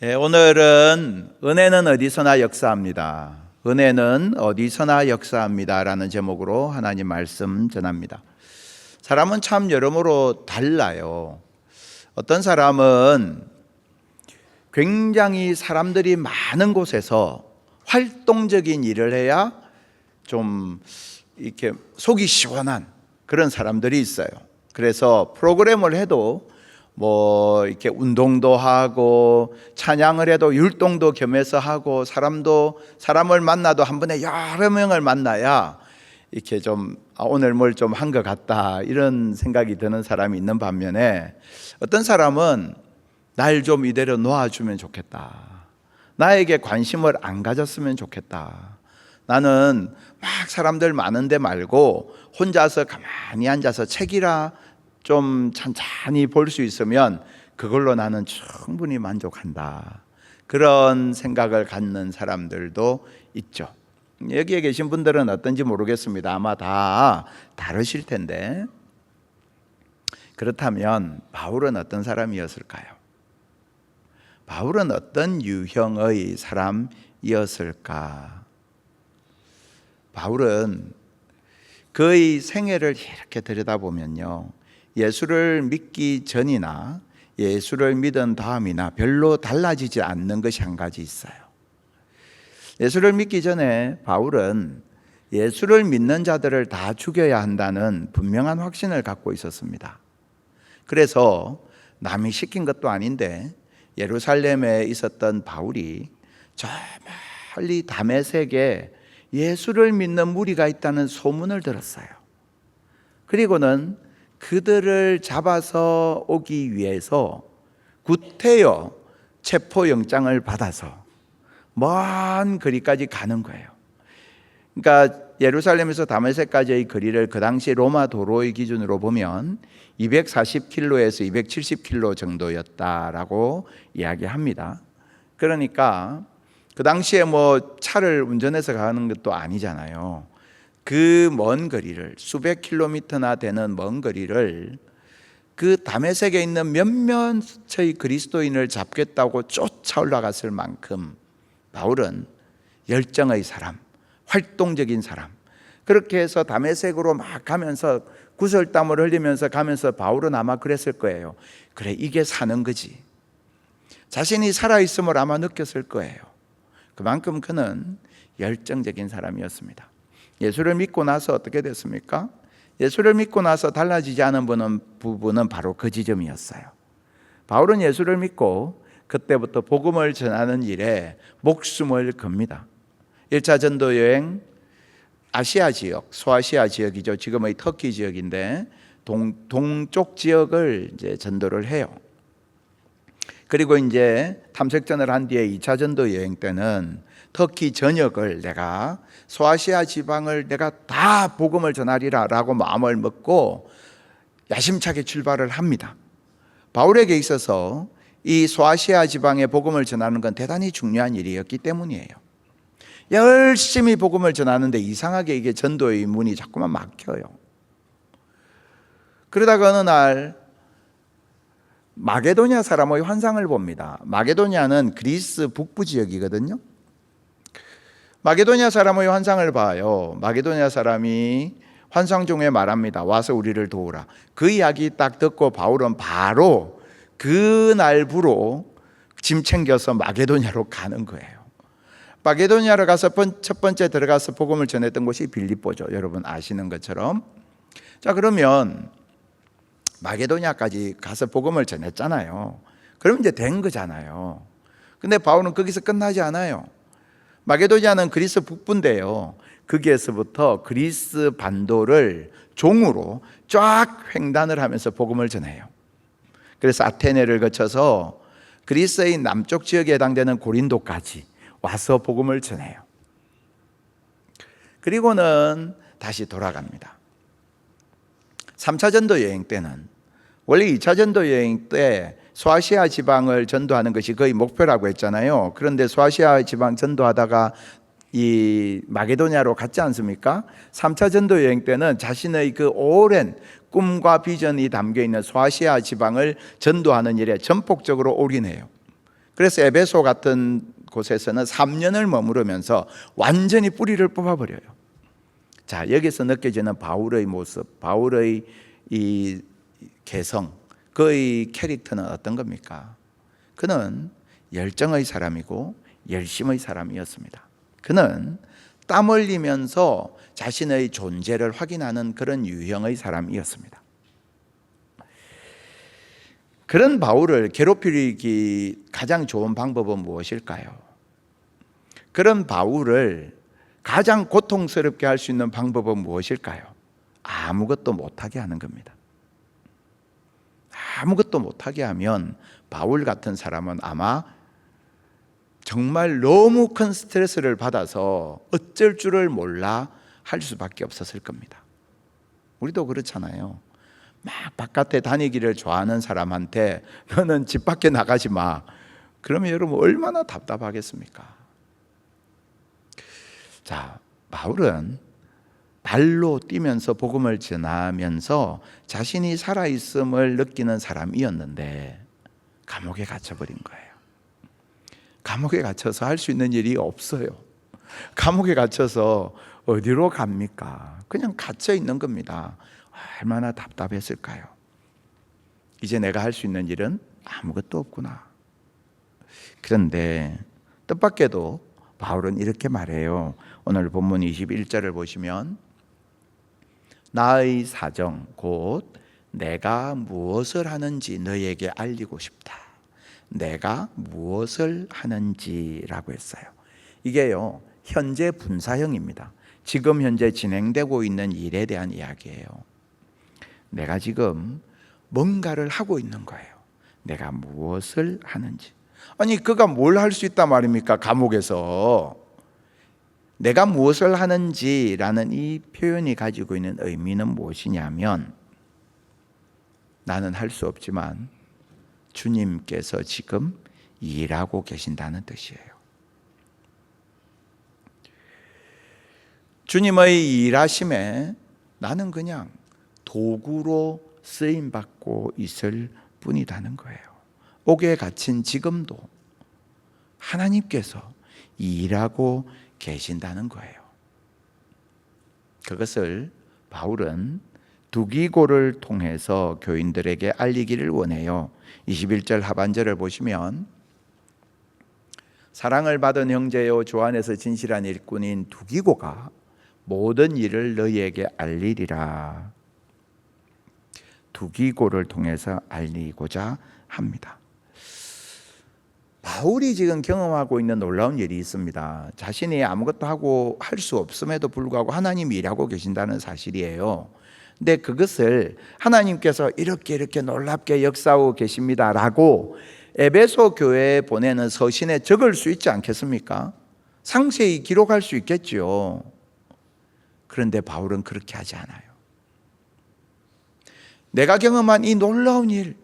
오늘은 은혜는 어디서나 역사합니다. 은혜는 어디서나 역사합니다 라는 제목으로 하나님 말씀 전합니다. 사람은 참 여러모로 달라요. 어떤 사람은 굉장히 사람들이 많은 곳에서 활동적인 일을 해야 좀 이렇게 속이 시원한 그런 사람들이 있어요. 그래서 프로그램을 해도 이렇게 운동도 하고 찬양을 해도 율동도 겸해서 하고 사람을 만나도 한 번에 여러 명을 만나야 이렇게 좀 오늘 뭘 좀 한 것 같다 이런 생각이 드는 사람이 있는 반면에 어떤 사람은 날 좀 이대로 놓아주면 좋겠다, 나에게 관심을 안 가졌으면 좋겠다, 나는 막 사람들 많은데 말고 혼자서 가만히 앉아서 책이라 좀 찬찬히 볼 수 있으면 그걸로 나는 충분히 만족한다, 그런 생각을 갖는 사람들도 있죠. 여기에 계신 분들은 어떤지 모르겠습니다. 아마 다 다르실 텐데, 그렇다면 바울은 어떤 사람이었을까요? 바울은 어떤 유형의 사람이었을까? 바울은 그의 생애를 이렇게 들여다보면요, 예수를 믿기 전이나 예수를 믿은 다음이나 별로 달라지지 않는 것이 한 가지 있어요. 예수를 믿기 전에 바울은 예수를 믿는 자들을 다 죽여야 한다는 분명한 확신을 갖고 있었습니다. 그래서 남이 시킨 것도 아닌데 예루살렘에 있었던 바울이 저 멀리 다메섹에 예수를 믿는 무리가 있다는 소문을 들었어요. 그리고는 그들을 잡아서 오기 위해서 구태여 체포영장을 받아서 먼 거리까지 가는 거예요. 그러니까 예루살렘에서 다메섹까지의 거리를 그 당시 로마 도로의 기준으로 보면 240km에서 270km 정도였다라고 이야기합니다. 그러니까 그 당시에 차를 운전해서 가는 것도 아니잖아요. 그 먼 거리를, 수백 킬로미터나 되는 먼 거리를 그 다메섹에 있는 몇몇의 그리스도인을 잡겠다고 쫓아 올라갔을 만큼 바울은 열정의 사람, 활동적인 사람, 그렇게 해서 다메섹으로 막 가면서 구슬땀을 흘리면서 가면서 바울은 아마 그랬을 거예요. 그래, 이게 사는 거지. 자신이 살아있음을 아마 느꼈을 거예요. 그만큼 그는 열정적인 사람이었습니다. 예수를 믿고 나서 어떻게 됐습니까? 예수를 믿고 나서 달라지지 않은 부분은 바로 그 지점이었어요. 바울은 예수를 믿고 그때부터 복음을 전하는 일에 목숨을 겁니다. 1차 전도 여행, 아시아 지역, 소아시아 지역이죠. 지금의 터키 지역인데 동쪽 지역을 이제 전도를 해요. 그리고 이제 탐색전을 한 뒤에 2차 전도 여행 때는 터키 전역을 내가, 소아시아 지방을 내가 다 복음을 전하리라 라고 마음을 먹고 야심차게 출발을 합니다. 바울에게 있어서 이 소아시아 지방에 복음을 전하는 건 대단히 중요한 일이었기 때문이에요. 열심히 복음을 전하는데 이상하게 이게 전도의 문이 자꾸만 막혀요. 그러다가 어느 날 마게도냐 사람의 환상을 봅니다. 마게도냐는 그리스 북부 지역이거든요. 마게도냐 사람의 환상을 봐요. 마게도냐 사람이 환상 중에 말합니다. 와서 우리를 도우라. 그 이야기 딱 듣고 바울은 바로 그 날부로 짐 챙겨서 마게도냐로 가는 거예요. 마게도냐로 가서 첫 번째 들어가서 복음을 전했던 곳이 빌립보죠. 여러분 아시는 것처럼. 자, 그러면 마게도냐까지 가서 복음을 전했잖아요. 그럼 이제 된 거잖아요. 근데 바울은 거기서 끝나지 않아요. 마게도냐는 그리스 북부인데요, 거기에서부터 그리스 반도를 종으로 쫙 횡단을 하면서 복음을 전해요. 그래서 아테네를 거쳐서 그리스의 남쪽 지역에 해당되는 고린도까지 와서 복음을 전해요. 그리고는 다시 돌아갑니다. 3차 전도 여행 때는, 원래 2차 전도 여행 때 소아시아 지방을 전도하는 것이 거의 목표라고 했잖아요. 그런데 소아시아 지방 전도하다가 이 마게도냐로 갔지 않습니까? 3차 전도 여행 때는 자신의 그 오랜 꿈과 비전이 담겨 있는 소아시아 지방을 전도하는 일에 전폭적으로 올인해요. 그래서 에베소 같은 곳에서는 3년을 머무르면서 완전히 뿌리를 뽑아버려요. 자, 여기서 느껴지는 바울의 모습, 바울의 이 개성, 그의 캐릭터는 어떤 겁니까? 그는 열정의 사람이고 열심의 사람이었습니다. 그는 땀 흘리면서 자신의 존재를 확인하는 그런 유형의 사람이었습니다. 그런 바울을 괴롭히기 가장 좋은 방법은 무엇일까요? 그런 바울을 가장 고통스럽게 할 수 있는 방법은 무엇일까요? 아무것도 못하게 하는 겁니다. 아무것도 못하게 하면 바울 같은 사람은 아마 정말 너무 큰 스트레스를 받아서 어쩔 줄을 몰라 할 수밖에 없었을 겁니다. 우리도 그렇잖아요. 막 바깥에 다니기를 좋아하는 사람한테 너는 집 밖에 나가지 마. 그러면 여러분 얼마나 답답하겠습니까? 자, 바울은 발로 뛰면서 복음을 전하면서 자신이 살아있음을 느끼는 사람이었는데 감옥에 갇혀버린 거예요. 감옥에 갇혀서 할 수 있는 일이 없어요. 감옥에 갇혀서 어디로 갑니까? 그냥 갇혀 있는 겁니다. 얼마나 답답했을까요? 이제 내가 할 수 있는 일은 아무것도 없구나. 그런데 뜻밖에도 바울은 이렇게 말해요. 오늘 본문 21절을 보시면 나의 사정 곧 내가 무엇을 하는지 너에게 알리고 싶다. 내가 무엇을 하는지라고 했어요. 이게요, 현재 분사형입니다. 지금 현재 진행되고 있는 일에 대한 이야기예요. 내가 지금 뭔가를 하고 있는 거예요. 내가 무엇을 하는지. 아니, 그가 뭘 할 수 있단 말입니까? 감옥에서. 내가 무엇을 하는지라는 이 표현이 가지고 있는 의미는 무엇이냐면, 나는 할 수 없지만 주님께서 지금 일하고 계신다는 뜻이에요. 주님의 일하심에 나는 그냥 도구로 쓰임받고 있을 뿐이라는 거예요. 옥에 갇힌 지금도 하나님께서 일하고 계신다는 거예요. 그것을 바울은 두기고를 통해서 교인들에게 알리기를 원해요. 21절 하반절을 보시면 사랑을 받은 형제요 주 안에서 진실한 일꾼인 두기고가 모든 일을 너희에게 알리리라. 두기고를 통해서 알리고자 합니다. 바울이 지금 경험하고 있는 놀라운 일이 있습니다. 자신이 아무것도 하고 할 수 없음에도 불구하고 하나님이 일하고 계신다는 사실이에요. 근데 그것을 하나님께서 이렇게 놀랍게 역사하고 계십니다라고 에베소 교회에 보내는 서신에 적을 수 있지 않겠습니까? 상세히 기록할 수 있겠지요. 그런데 바울은 그렇게 하지 않아요. 내가 경험한 이 놀라운 일,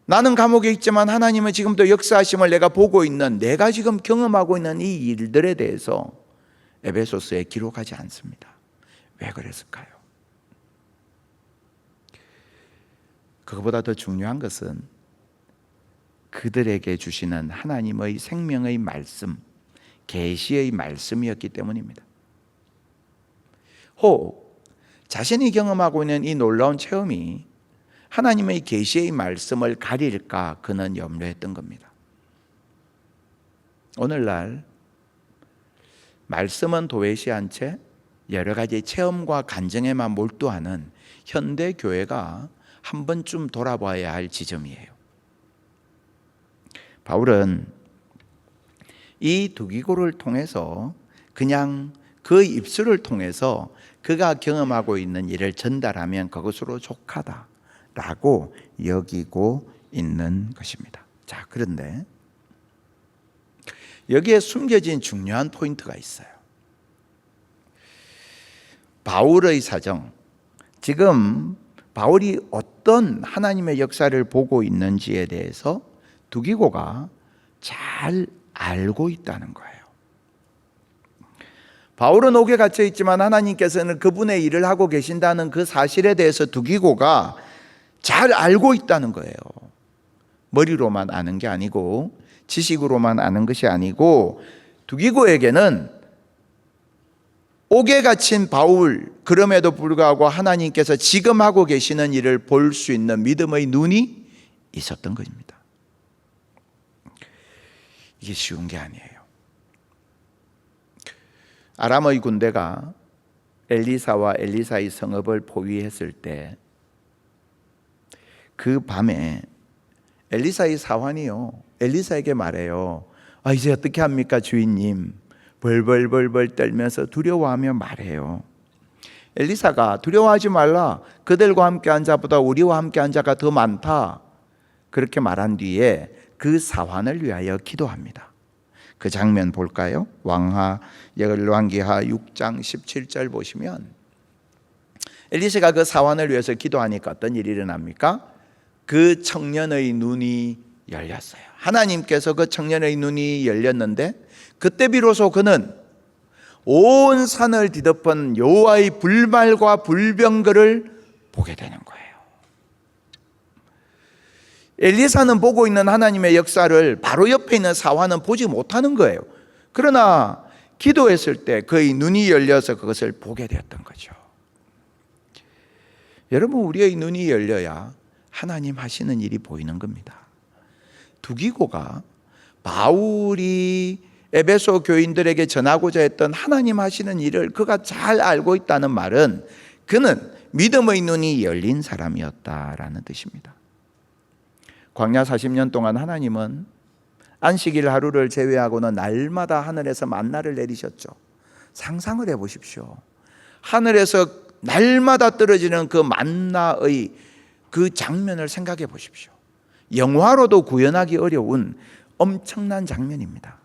나는 감옥에 있지만 하나님은 지금도 역사하심을 내가 보고 있는, 내가 지금 경험하고 있는 이 일들에 대해서 에베소서에 기록하지 않습니다. 왜 그랬을까요? 그것보다 더 중요한 것은 그들에게 주시는 하나님의 생명의 말씀, 계시의 말씀이었기 때문입니다. 혹 자신이 경험하고 있는 이 놀라운 체험이 하나님의 계시의 말씀을 가릴까 그는 염려했던 겁니다. 오늘날 말씀은 도외시한 채 여러 가지 체험과 간증에만 몰두하는 현대 교회가 한 번쯤 돌아봐야 할 지점이에요. 바울은 이 두기고를 통해서 그냥 그 입술을 통해서 그가 경험하고 있는 일을 전달하면 그것으로 족하다라고 여기고 있는 것입니다. 자, 그런데 여기에 숨겨진 중요한 포인트가 있어요. 바울의 사정, 지금 바울이 어떤 하나님의 역사를 보고 있는지에 대해서 두기고가 잘 알고 있다는 거예요. 바울은 옥에 갇혀 있지만 하나님께서는 그분의 일을 하고 계신다는 그 사실에 대해서 두기고가 잘 알고 있다는 거예요. 머리로만 아는 게 아니고 지식으로만 아는 것이 아니고 두기고에게는 옥에 갇힌 바울, 그럼에도 불구하고 하나님께서 지금 하고 계시는 일을 볼 수 있는 믿음의 눈이 있었던 것입니다. 이게 쉬운 게 아니에요. 아람의 군대가 엘리사와 엘리사의 성읍을 포위했을 때 그 밤에 엘리사의 사환이요, 엘리사에게 말해요. 이제 어떻게 합니까 주인님? 벌벌벌벌 떨면서 두려워하며 말해요. 엘리사가 두려워하지 말라, 그들과 함께 한 자보다 우리와 함께 한 자가 더 많다, 그렇게 말한 뒤에 그 사환을 위하여 기도합니다. 그 장면 볼까요? 열왕기하 6장 17절 보시면 엘리사가 그 사환을 위해서 기도하니까 어떤 일이 일어납니까? 그 청년의 눈이 열렸어요. 하나님께서 그 청년의 눈이 열렸는데 그때 비로소 그는 온 산을 뒤덮은 여호와의 불말과 불병거를 보게 되는 거예요. 엘리사는 보고 있는 하나님의 역사를 바로 옆에 있는 사환은 보지 못하는 거예요. 그러나 기도했을 때 그의 눈이 열려서 그것을 보게 되었던 거죠. 여러분, 우리의 눈이 열려야 하나님 하시는 일이 보이는 겁니다. 두기고가 바울이 에베소 교인들에게 전하고자 했던 하나님 하시는 일을 그가 잘 알고 있다는 말은 그는 믿음의 눈이 열린 사람이었다라는 뜻입니다. 광야 40년 동안 하나님은 안식일 하루를 제외하고는 날마다 하늘에서 만나를 내리셨죠. 상상을 해보십시오. 하늘에서 날마다 떨어지는 그 만나의 그 장면을 생각해 보십시오. 영화로도 구현하기 어려운 엄청난 장면입니다.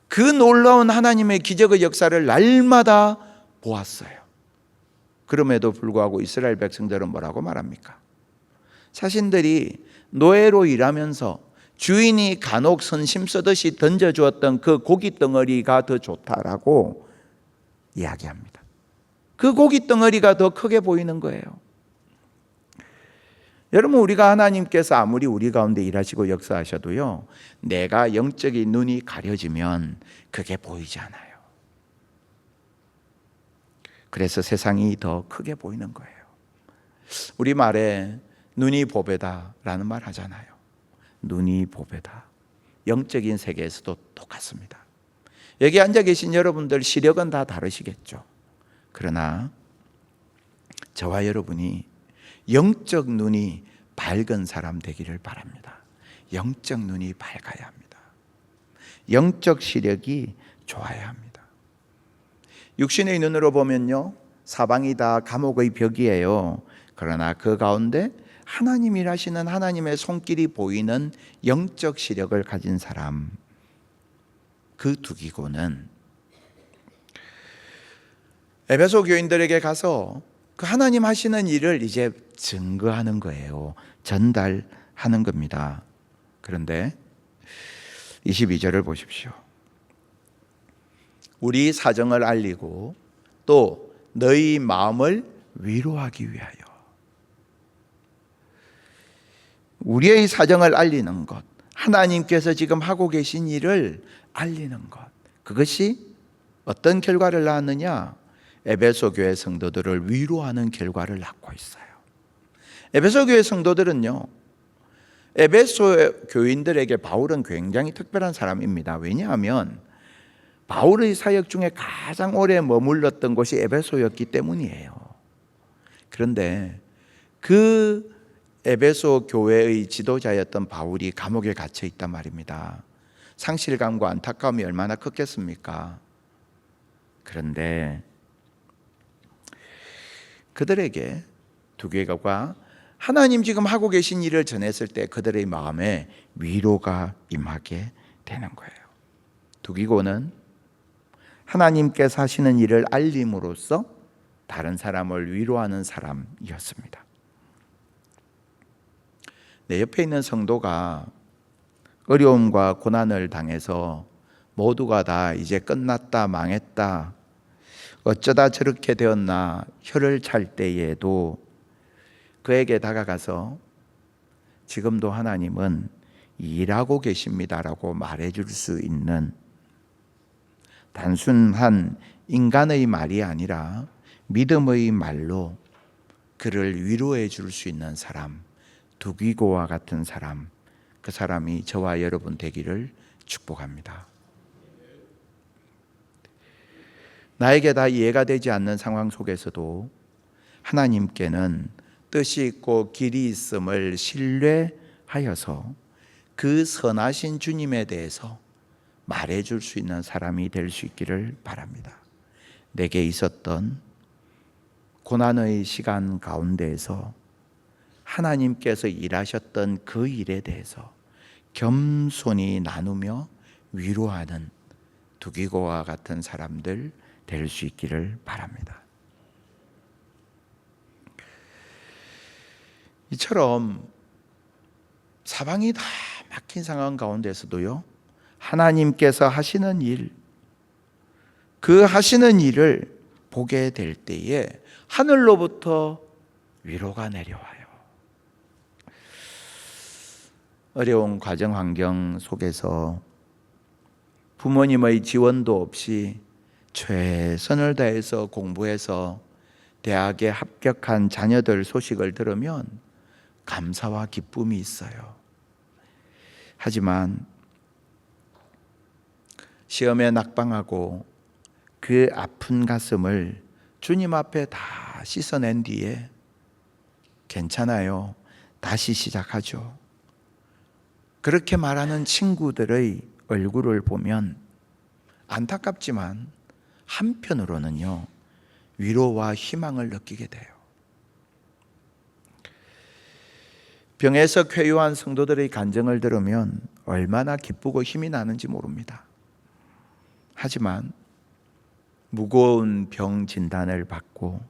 그 놀라운 하나님의 기적의 역사를 날마다 보았어요. 그럼에도 불구하고 이스라엘 백성들은 뭐라고 말합니까? 자신들이 노예로 일하면서 주인이 간혹 선심 쓰듯이 던져주었던 그 고기 덩어리가 더 좋다라고 이야기합니다. 그 고기 덩어리가 더 크게 보이는 거예요. 여러분, 우리가 하나님께서 아무리 우리 가운데 일하시고 역사하셔도요, 내가 영적인 눈이 가려지면 그게 보이지 않아요. 그래서 세상이 더 크게 보이는 거예요. 우리말에 눈이 보배다라는 말 하잖아요. 눈이 보배다. 영적인 세계에서도 똑같습니다. 여기 앉아 계신 여러분들 시력은 다 다르시겠죠. 그러나 저와 여러분이 영적 눈이 밝은 사람 되기를 바랍니다. 영적 눈이 밝아야 합니다. 영적 시력이 좋아야 합니다. 육신의 눈으로 보면요, 사방이 다 감옥의 벽이에요. 그러나 그 가운데 하나님 일하시는 하나님의 손길이 보이는 영적 시력을 가진 사람, 그 두기고는 에베소 교인들에게 가서 그 하나님 하시는 일을 이제 증거하는 거예요. 전달하는 겁니다. 그런데 22절을 보십시오. 우리 사정을 알리고 또 너희 마음을 위로하기 위하여. 우리의 사정을 알리는 것, 하나님께서 지금 하고 계신 일을 알리는 것, 그것이 어떤 결과를 낳았느냐? 에베소 교회 성도들을 위로하는 결과를 낳고 있어요. 에베소 교회 성도들은요, 에베소 교인들에게 바울은 굉장히 특별한 사람입니다. 왜냐하면 바울의 사역 중에 가장 오래 머물렀던 곳이 에베소였기 때문이에요. 그런데 그 에베소 교회의 지도자였던 바울이 감옥에 갇혀 있단 말입니다. 상실감과 안타까움이 얼마나 컸겠습니까? 그런데 그들에게 두개가 하나님 지금 하고 계신 일을 전했을 때 그들의 마음에 위로가 임하게 되는 거예요. 두기고는 하나님께서 하시는 일을 알림으로써 다른 사람을 위로하는 사람이었습니다. 내 옆에 있는 성도가 어려움과 고난을 당해서 모두가 다 이제 끝났다, 망했다, 어쩌다 저렇게 되었나 혀를 찰 때에도 그에게 다가가서 지금도 하나님은 일하고 계십니다라고 말해줄 수 있는 단순한 인간의 말이 아니라 믿음의 말로 그를 위로해 줄 수 있는 사람, 두기고와 같은 사람, 그 사람이 저와 여러분 되기를 축복합니다. 나에게 다 이해가 되지 않는 상황 속에서도 하나님께는 뜻이 있고 길이 있음을 신뢰하여서 그 선하신 주님에 대해서 말해줄 수 있는 사람이 될 수 있기를 바랍니다. 내게 있었던 고난의 시간 가운데에서 하나님께서 일하셨던 그 일에 대해서 겸손히 나누며 위로하는 두기고와 같은 사람들 될 수 있기를 바랍니다. 이처럼 사방이 다 막힌 상황 가운데서도요, 하나님께서 하시는 일, 그 하시는 일을 보게 될 때에 하늘로부터 위로가 내려와요. 어려운 가정 환경 속에서 부모님의 지원도 없이 최선을 다해서 공부해서 대학에 합격한 자녀들 소식을 들으면 감사와 기쁨이 있어요. 하지만 시험에 낙방하고 그 아픈 가슴을 주님 앞에 다 씻어낸 뒤에 괜찮아요, 다시 시작하죠, 그렇게 말하는 친구들의 얼굴을 보면 안타깝지만 한편으로는요, 위로와 희망을 느끼게 돼요. 병에서 쾌유한 성도들의 간증을 들으면 얼마나 기쁘고 힘이 나는지 모릅니다. 하지만 무거운 병 진단을 받고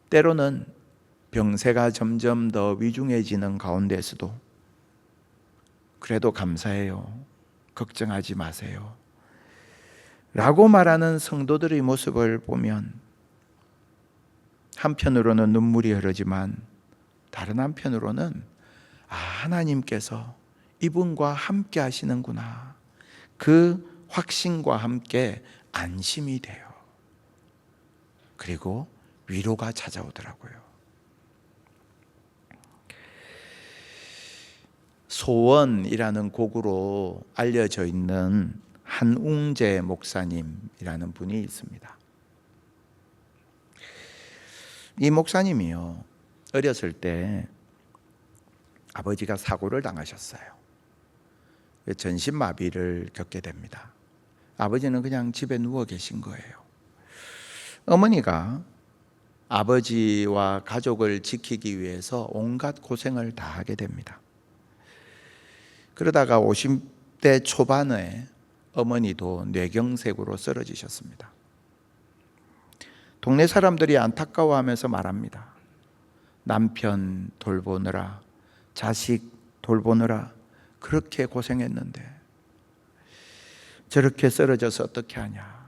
때로는 병세가 점점 더 위중해지는 가운데서도 그래도 감사해요, 걱정하지 마세요 라고 말하는 성도들의 모습을 보면 한편으로는 눈물이 흐르지만 다른 한편으로는 하나님께서 이분과 함께 하시는구나, 그 확신과 함께 안심이 돼요. 그리고 위로가 찾아오더라고요. 소원이라는 곡으로 알려져 있는 한웅재 목사님이라는 분이 있습니다. 이 목사님이요, 어렸을 때 아버지가 사고를 당하셨어요. 전신마비를 겪게 됩니다. 아버지는 그냥 집에 누워 계신 거예요. 어머니가 아버지와 가족을 지키기 위해서 온갖 고생을 다 하게 됩니다. 그러다가 50대 초반에 어머니도 뇌경색으로 쓰러지셨습니다. 동네 사람들이 안타까워하면서 말합니다. 남편 돌보느라, 자식 돌보느라 그렇게 고생했는데 저렇게 쓰러져서 어떻게 하냐.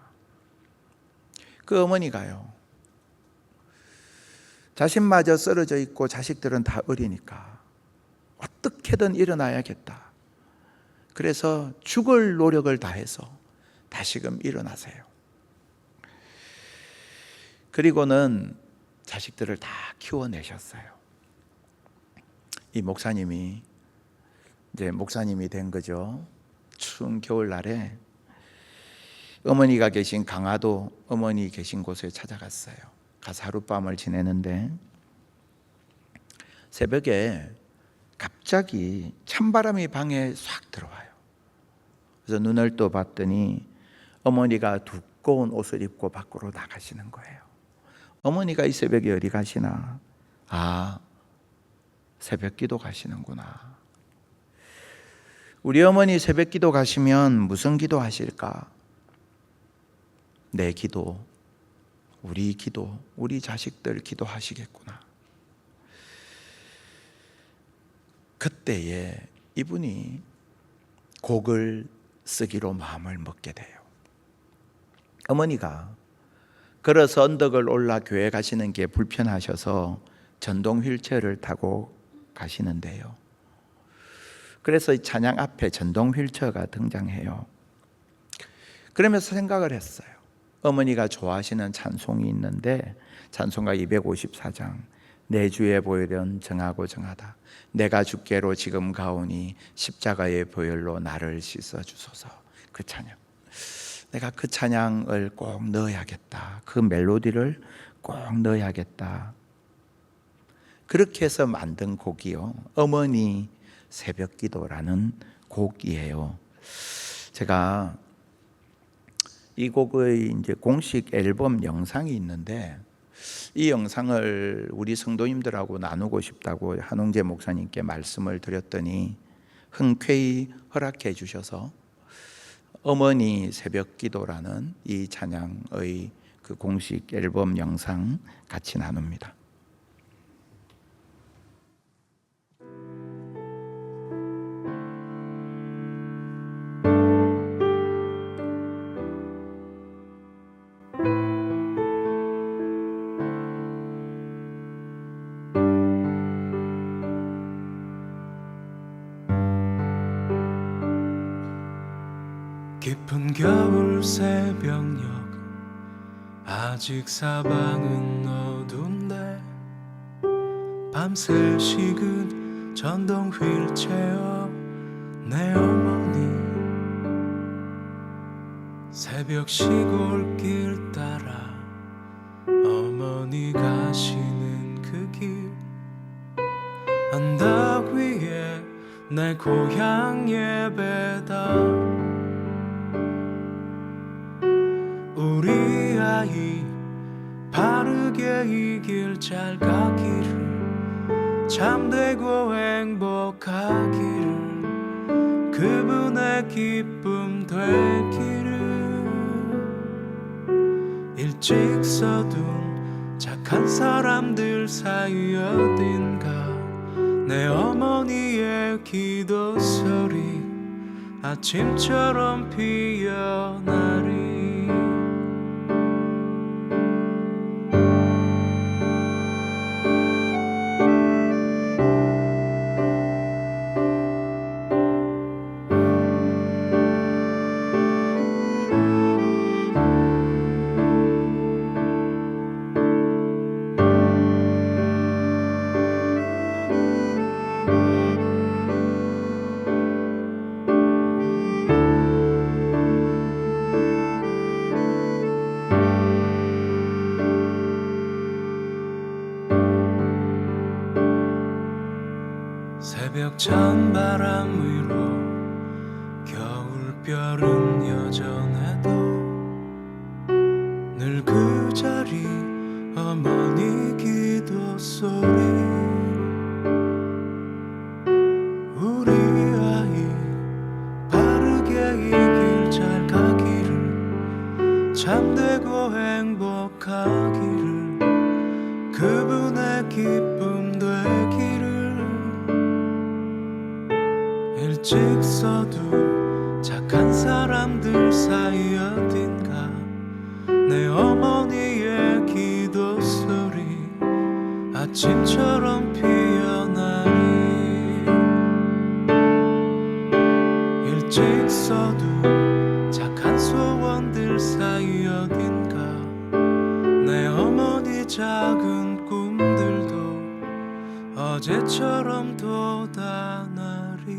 그 어머니가요, 자신마저 쓰러져 있고 자식들은 다 어리니까 어떻게든 일어나야겠다. 그래서 죽을 노력을 다해서 다시금 일어나세요. 그리고는 자식들을 다 키워내셨어요. 이 목사님이 이제 목사님이 된 거죠. 추운 겨울날에 어머니가 계신 강화도 어머니 계신 곳에 찾아갔어요. 가서 하룻밤을 지내는데 새벽에 갑자기 찬바람이 방에 싹 들어와요. 그래서 눈을 떠 봤더니 어머니가 두꺼운 옷을 입고 밖으로 나가시는 거예요. 어머니가 이 새벽에 어디 가시나? 새벽 기도 가시는구나. 우리 어머니 새벽 기도 가시면 무슨 기도 하실까? 내 기도, 우리 자식들 기도하시겠구나. 그때에 이분이 곡을 쓰기로 마음을 먹게 돼요. 어머니가 걸어서 언덕을 올라 교회 가시는 게 불편하셔서 전동 휠체어를 타고 가시는데요. 그래서 이 찬양 앞에 전동 휠체어가 등장해요. 그러면서 생각을 했어요. 어머니가 좋아하시는 찬송이 있는데 찬송가 254장 내 주에 보혈은 정하고 정하다 내가 주께로 지금 가오니 십자가의 보혈로 나를 씻어주소서. 그 찬양, 내가 그 찬양을 꼭 넣어야겠다. 그 멜로디를 꼭 넣어야겠다. 그렇게 해서 만든 곡이요, 어머니 새벽기도라는 곡이에요. 제가 이 곡의 이제 공식 앨범 영상이 있는데 이 영상을 우리 성도님들하고 나누고 싶다고 한웅재 목사님께 말씀을 드렸더니 흔쾌히 허락해 주셔서 어머니 새벽기도라는 이 찬양의 그 공식 앨범 영상 같이 나눕니다. 깊은 겨울 새벽녘 아직 사방은 어두운데 밤새 식은 전동 휠체어 내 어머니 새벽 시골길 따라 어머니 가시는 그 길 언덕 위에 내 고향 예배다 우리 아이 바르게 이 길 잘 가기를 참되고 행복하기를 그분의 기쁨 되기를 일찍 서둔 착한 사람들 사이 어딘가 내 어머니의 기도 소리 아침처럼 피어나리 새벽 찬바람 위로 겨울별은 여전해도 늘 그 자리 어머니 기도 소리 우리 아이 바르게 이 길 잘 가기를 참되고 행복하기를 그분의 기쁨 되기를 일찍 서둔 착한 사람들 사이 어딘가 내 어머니의 기도 소리 아침처럼 피어나리 일찍 서둔 착한 소원들 사이 어딘가 내 어머니 작은 꿈들도 어제처럼 돋아나리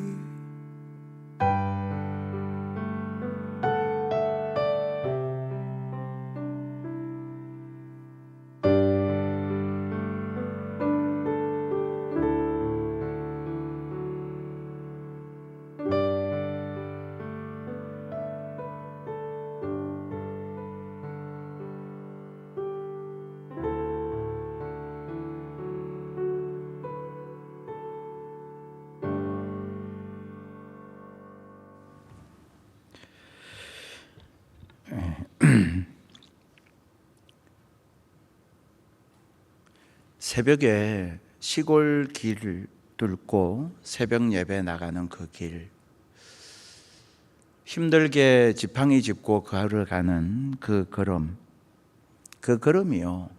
새벽에 시골 길을 뚫고 새벽 예배 나가는 그 길, 힘들게 지팡이 짚고 걸어가는 그 걸음, 그 걸음이요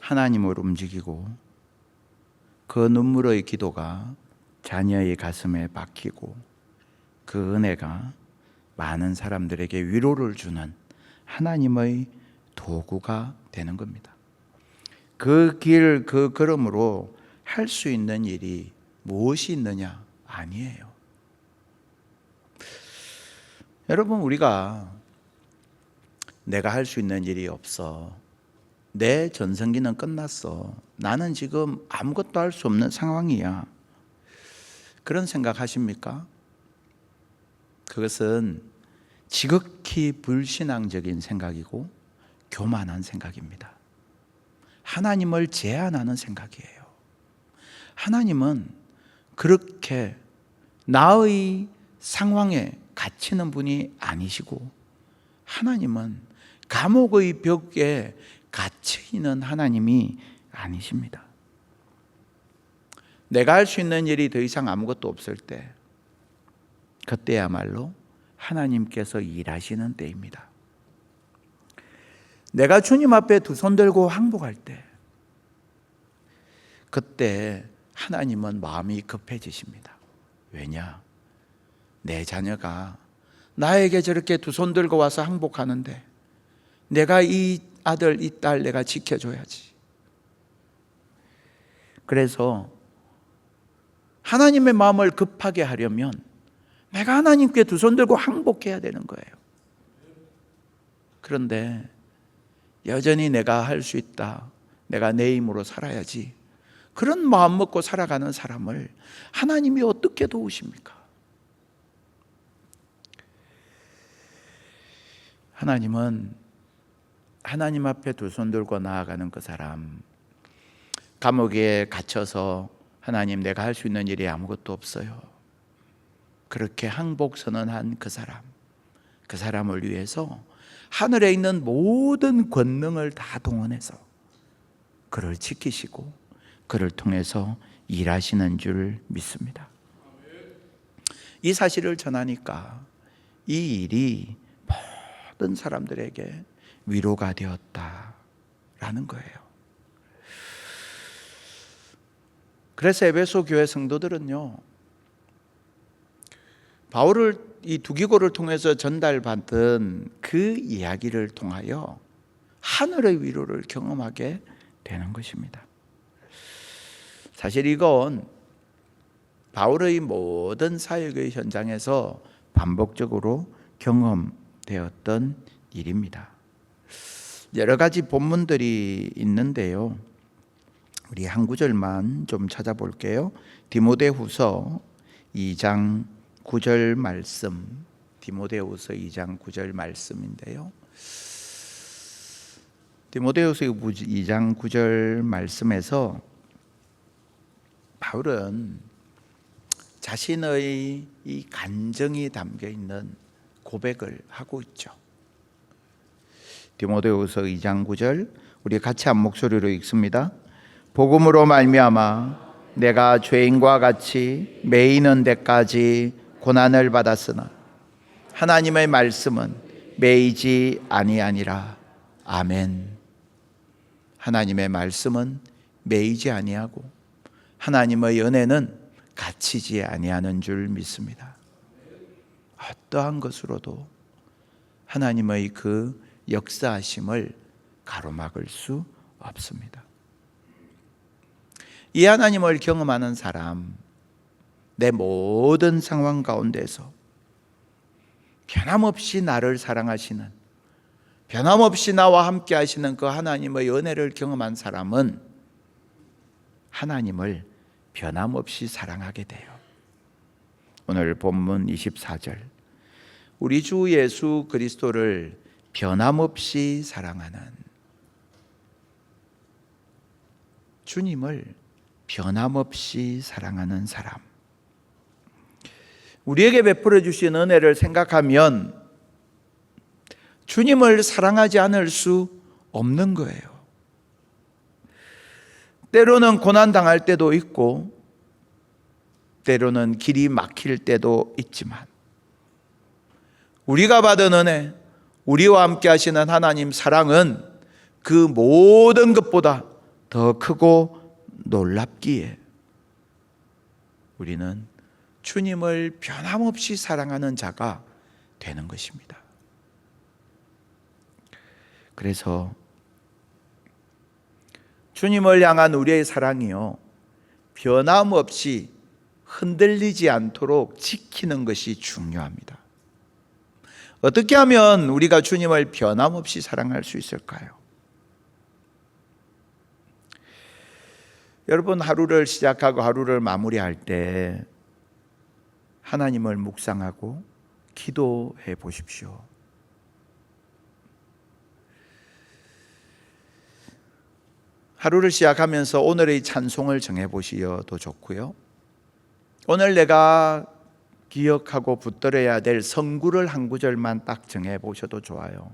하나님을 움직이고 그 눈물의 기도가 자녀의 가슴에 박히고 그 은혜가 많은 사람들에게 위로를 주는 하나님의 도구가 되는 겁니다. 그 길, 그 걸음으로 할 수 있는 일이 무엇이 있느냐? 아니에요. 여러분, 우리가 내가 할 수 있는 일이 없어. 내 전성기는 끝났어. 나는 지금 아무것도 할 수 없는 상황이야. 그런 생각 하십니까? 그것은 지극히 불신앙적인 생각이고 교만한 생각입니다. 하나님을 제한하는 생각이에요. 하나님은 그렇게 나의 상황에 갇히는 분이 아니시고, 하나님은 감옥의 벽에 갇혀 있는 하나님이 아니십니다. 내가 할 수 있는 일이 더 이상 아무것도 없을 때, 그때야말로 하나님께서 일하시는 때입니다. 내가 주님 앞에 두 손 들고 항복할 때, 그때 하나님은 마음이 급해지십니다. 왜냐? 내 자녀가 나에게 저렇게 두 손 들고 와서 항복하는데 내가 이 아들, 이 딸 내가 지켜줘야지. 그래서 하나님의 마음을 급하게 하려면 내가 하나님께 두 손 들고 항복해야 되는 거예요. 그런데 여전히 내가 할 수 있다, 내가 내 힘으로 살아야지, 그런 마음 먹고 살아가는 사람을 하나님이 어떻게 도우십니까? 하나님은 하나님 앞에 두 손 들고 나아가는 그 사람, 감옥에 갇혀서 하나님 내가 할 수 있는 일이 아무것도 없어요, 그렇게 항복 선언한 그 사람을 위해서 하늘에 있는 모든 권능을 다 동원해서 그를 지키시고 그를 통해서 일하시는 줄 믿습니다. 이 사실을 전하니까 이 일이 모든 사람들에게 위로가 되었다라는 거예요. 그래서 에베소 교회 성도들은요, 바울을 이 두기고를 통해서 전달받은 그 이야기를 통하여 하늘의 위로를 경험하게 되는 것입니다. 사실 이건 바울의 모든 사역의 현장에서 반복적으로 경험되었던 일입니다. 여러 가지 본문들이 있는데요, 우리 한 구절만 좀 찾아볼게요. 디모데후서 2장 9절 말씀, 디모데후서 2장 9절 말씀인데요, 디모데후서 2장 9절 말씀에서 바울은 자신의 이 간정이 담겨 있는 고백을 하고 있죠. 디모데후서 2장 9절 우리 같이 한 목소리로 읽습니다. 복음으로 말미암아 내가 죄인과 같이 매이는 데까지 고난을 받았으나 하나님의 말씀은 매이지 아니하니라. 아멘. 하나님의 말씀은 매이지 아니하고 하나님의 은혜는 갇히지 아니하는 줄 믿습니다. 어떠한 것으로도 하나님의 그 역사하심을 가로막을 수 없습니다. 이 하나님을 경험하는 사람, 내 모든 상황 가운데서 변함없이 나를 사랑하시는, 변함없이 나와 함께 하시는 그 하나님의 은혜를 경험한 사람은 하나님을 변함없이 사랑하게 돼요. 오늘 본문 24절, 우리 주 예수 그리스도를 변함없이 사랑하는, 주님을 변함없이 사랑하는 사람, 우리에게 베풀어 주신 은혜를 생각하면 주님을 사랑하지 않을 수 없는 거예요. 때로는 고난당할 때도 있고 때로는 길이 막힐 때도 있지만 우리가 받은 은혜, 우리와 함께 하시는 하나님 사랑은 그 모든 것보다 더 크고 놀랍기에 우리는 주님을 변함없이 사랑하는 자가 되는 것입니다. 그래서 주님을 향한 우리의 사랑이요, 변함없이 흔들리지 않도록 지키는 것이 중요합니다. 어떻게 하면 우리가 주님을 변함없이 사랑할 수 있을까요? 여러분, 하루를 시작하고 하루를 마무리할 때 하나님을 묵상하고 기도해 보십시오. 하루를 시작하면서 오늘의 찬송을 정해 보시어도 좋고요, 오늘 내가 기억하고 붙들어야 될 성구를 한 구절만 딱 정해 보셔도 좋아요.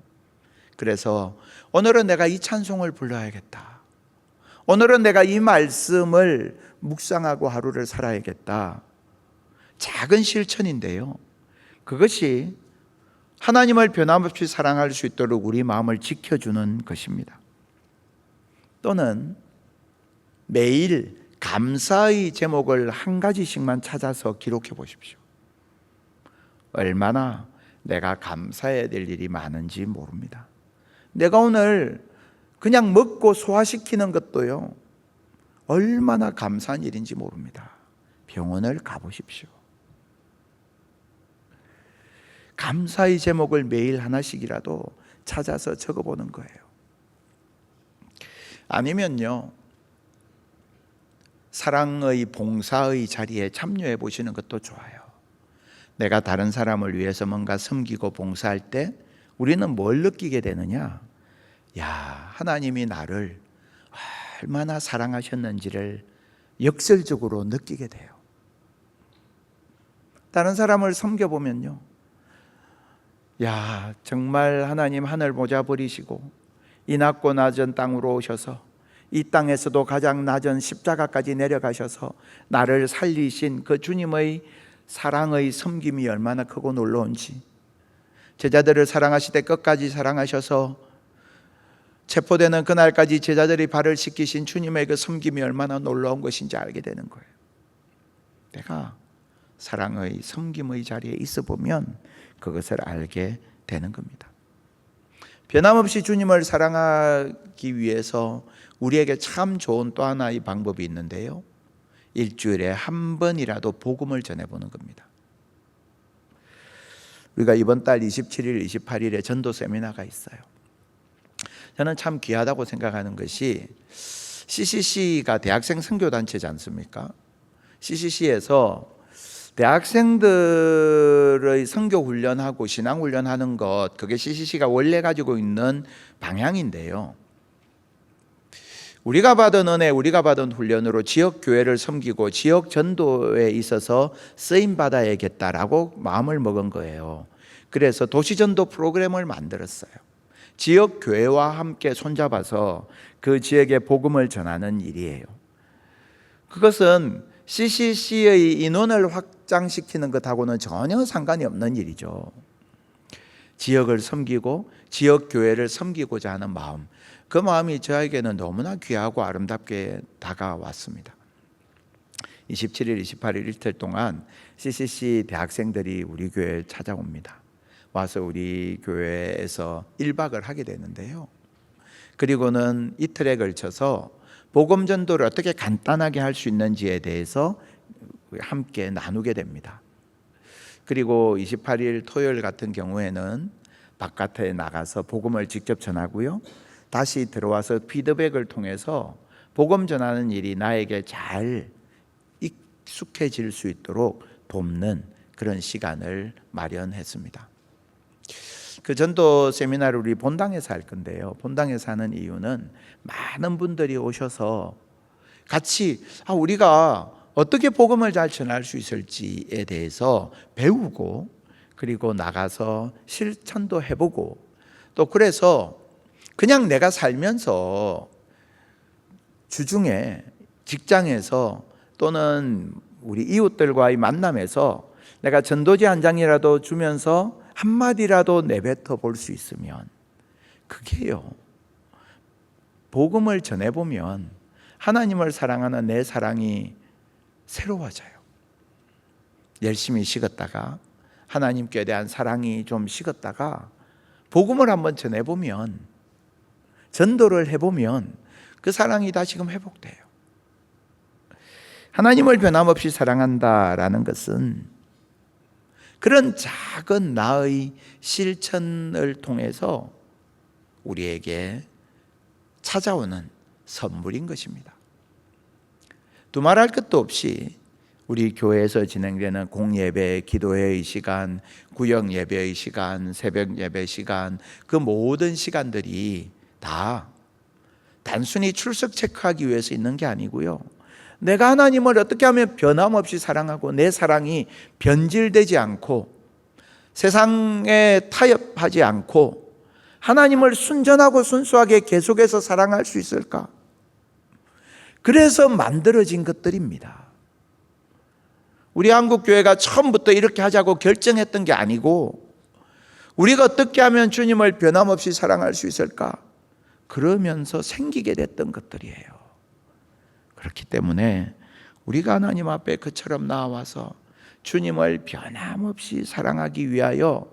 그래서 오늘은 내가 이 찬송을 불러야겠다, 오늘은 내가 이 말씀을 묵상하고 하루를 살아야겠다. 작은 실천인데요, 그것이 하나님을 변함없이 사랑할 수 있도록 우리 마음을 지켜주는 것입니다. 또는 매일 감사의 제목을 한 가지씩만 찾아서 기록해 보십시오. 얼마나 내가 감사해야 될 일이 많은지 모릅니다. 내가 오늘 그냥 먹고 소화시키는 것도요, 얼마나 감사한 일인지 모릅니다. 병원을 가보십시오. 감사의 제목을 매일 하나씩이라도 찾아서 적어보는 거예요. 아니면요, 사랑의 봉사의 자리에 참여해 보시는 것도 좋아요. 내가 다른 사람을 위해서 뭔가 섬기고 봉사할 때 우리는 뭘 느끼게 되느냐? 야, 하나님이 나를 얼마나 사랑하셨는지를 역설적으로 느끼게 돼요. 다른 사람을 섬겨보면요, 야, 정말 하나님 하늘 보자 버리시고 이 낮고 낮은 땅으로 오셔서 이 땅에서도 가장 낮은 십자가까지 내려가셔서 나를 살리신 그 주님의 사랑의 섬김이 얼마나 크고 놀라운지, 제자들을 사랑하시되 끝까지 사랑하셔서 체포되는 그날까지 제자들이 발을 씻기신 주님의 그 섬김이 얼마나 놀라운 것인지 알게 되는 거예요. 내가 사랑의 섬김의 자리에 있어 보면 그것을 알게 되는 겁니다. 변함없이 주님을 사랑하기 위해서 우리에게 참 좋은 또 하나의 방법이 있는데요, 일주일에 한 번이라도 복음을 전해보는 겁니다. 우리가 이번 달 27일, 28일에 전도 세미나가 있어요. 저는 참 귀하다고 생각하는 것이 CCC가 대학생 선교단체지 않습니까? CCC에서 대학생들의 선교훈련하고 신앙훈련하는 것, 그게 CCC가 원래 가지고 있는 방향인데요, 우리가 받은 은혜, 우리가 받은 훈련으로 지역 교회를 섬기고 지역 전도에 있어서 쓰임 받아야겠다라고 마음을 먹은 거예요. 그래서 도시전도 프로그램을 만들었어요. 지역 교회와 함께 손잡아서 그 지역에 복음을 전하는 일이에요. 그것은 CCC의 인원을 확장시키는 것하고는 전혀 상관이 없는 일이죠. 지역을 섬기고 지역 교회를 섬기고자 하는 마음, 그 마음이 저에게는 너무나 귀하고 아름답게 다가왔습니다. 27일, 28일 이틀 동안 CCC 대학생들이 우리 교회에 찾아옵니다. 와서 우리 교회에서 1박을 하게 되는데요, 그리고는 이틀에 걸쳐서 복음 전도를 어떻게 간단하게 할 수 있는지에 대해서 함께 나누게 됩니다. 그리고 28일 토요일 같은 경우에는 바깥에 나가서 복음을 직접 전하고요, 다시 들어와서 피드백을 통해서 복음 전하는 일이 나에게 잘 익숙해질 수 있도록 돕는 그런 시간을 마련했습니다. 그 전도 세미나를 우리 본당에서 할 건데요, 본당에서 하는 이유는 많은 분들이 오셔서 같이 우리가 어떻게 복음을 잘 전할 수 있을지에 대해서 배우고, 그리고 나가서 실천도 해보고, 또 그래서 그냥 내가 살면서 주중에 직장에서 또는 우리 이웃들과의 만남에서 내가 전도지 한 장이라도 주면서 한마디라도 내뱉어 볼 수 있으면, 그게요, 복음을 전해보면 하나님을 사랑하는 내 사랑이 새로워져요. 열심히 식었다가 하나님께 대한 사랑이 좀 식었다가 복음을 한번 전해보면, 전도를 해보면 그 사랑이 다시금 회복돼요. 하나님을 변함없이 사랑한다라는 것은 그런 작은 나의 실천을 통해서 우리에게 찾아오는 선물인 것입니다. 두말할 것도 없이 우리 교회에서 진행되는 공예배, 기도회의 시간, 구역 예배의 시간, 새벽 예배 시간, 그 모든 시간들이 다 단순히 출석 체크하기 위해서 있는 게 아니고요, 내가 하나님을 어떻게 하면 변함없이 사랑하고 내 사랑이 변질되지 않고 세상에 타협하지 않고 하나님을 순전하고 순수하게 계속해서 사랑할 수 있을까? 그래서 만들어진 것들입니다. 우리 한국교회가 처음부터 이렇게 하자고 결정했던 게 아니고, 우리가 어떻게 하면 주님을 변함없이 사랑할 수 있을까? 그러면서 생기게 됐던 것들이에요. 그렇기 때문에 우리가 하나님 앞에 그처럼 나와서 주님을 변함없이 사랑하기 위하여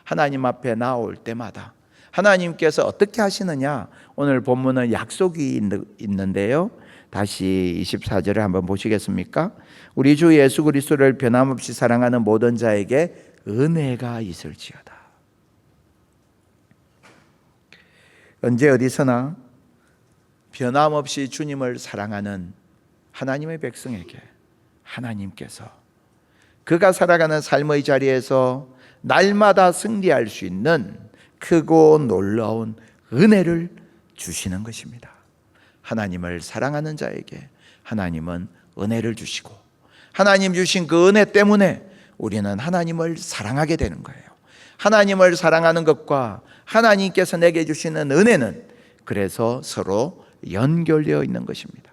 하나님 앞에 나올 때마다 하나님께서 어떻게 하시느냐, 오늘 본문은 약속이 있는데요, 다시 24절을 한번 보시겠습니까? 우리 주 예수 그리스도를 변함없이 사랑하는 모든 자에게 은혜가 있을지어다. 언제 어디서나 변함없이 주님을 사랑하는 하나님의 백성에게 하나님께서 그가 살아가는 삶의 자리에서 날마다 승리할 수 있는 크고 놀라운 은혜를 주시는 것입니다. 하나님을 사랑하는 자에게 하나님은 은혜를 주시고, 하나님 주신 그 은혜 때문에 우리는 하나님을 사랑하게 되는 거예요. 하나님을 사랑하는 것과 하나님께서 내게 주시는 은혜는 그래서 서로 연결되어 있는 것입니다.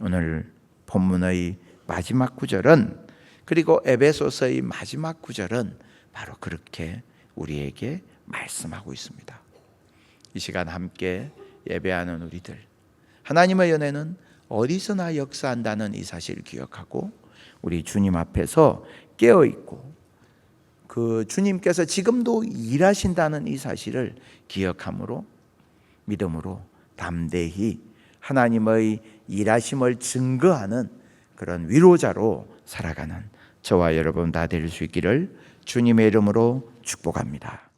오늘 본문의 마지막 구절은, 그리고 에베소서의 마지막 구절은 바로 그렇게 우리에게 말씀하고 있습니다. 이 시간 함께 예배하는 우리들, 하나님의 은혜는 어디서나 역사한다는 이 사실을 기억하고 우리 주님 앞에서 깨어있고 그 주님께서 지금도 일하신다는 이 사실을 기억함으로, 믿음으로 담대히 하나님의 일하심을 증거하는 그런 위로자로 살아가는 저와 여러분 다 될 수 있기를 주님의 이름으로 축복합니다.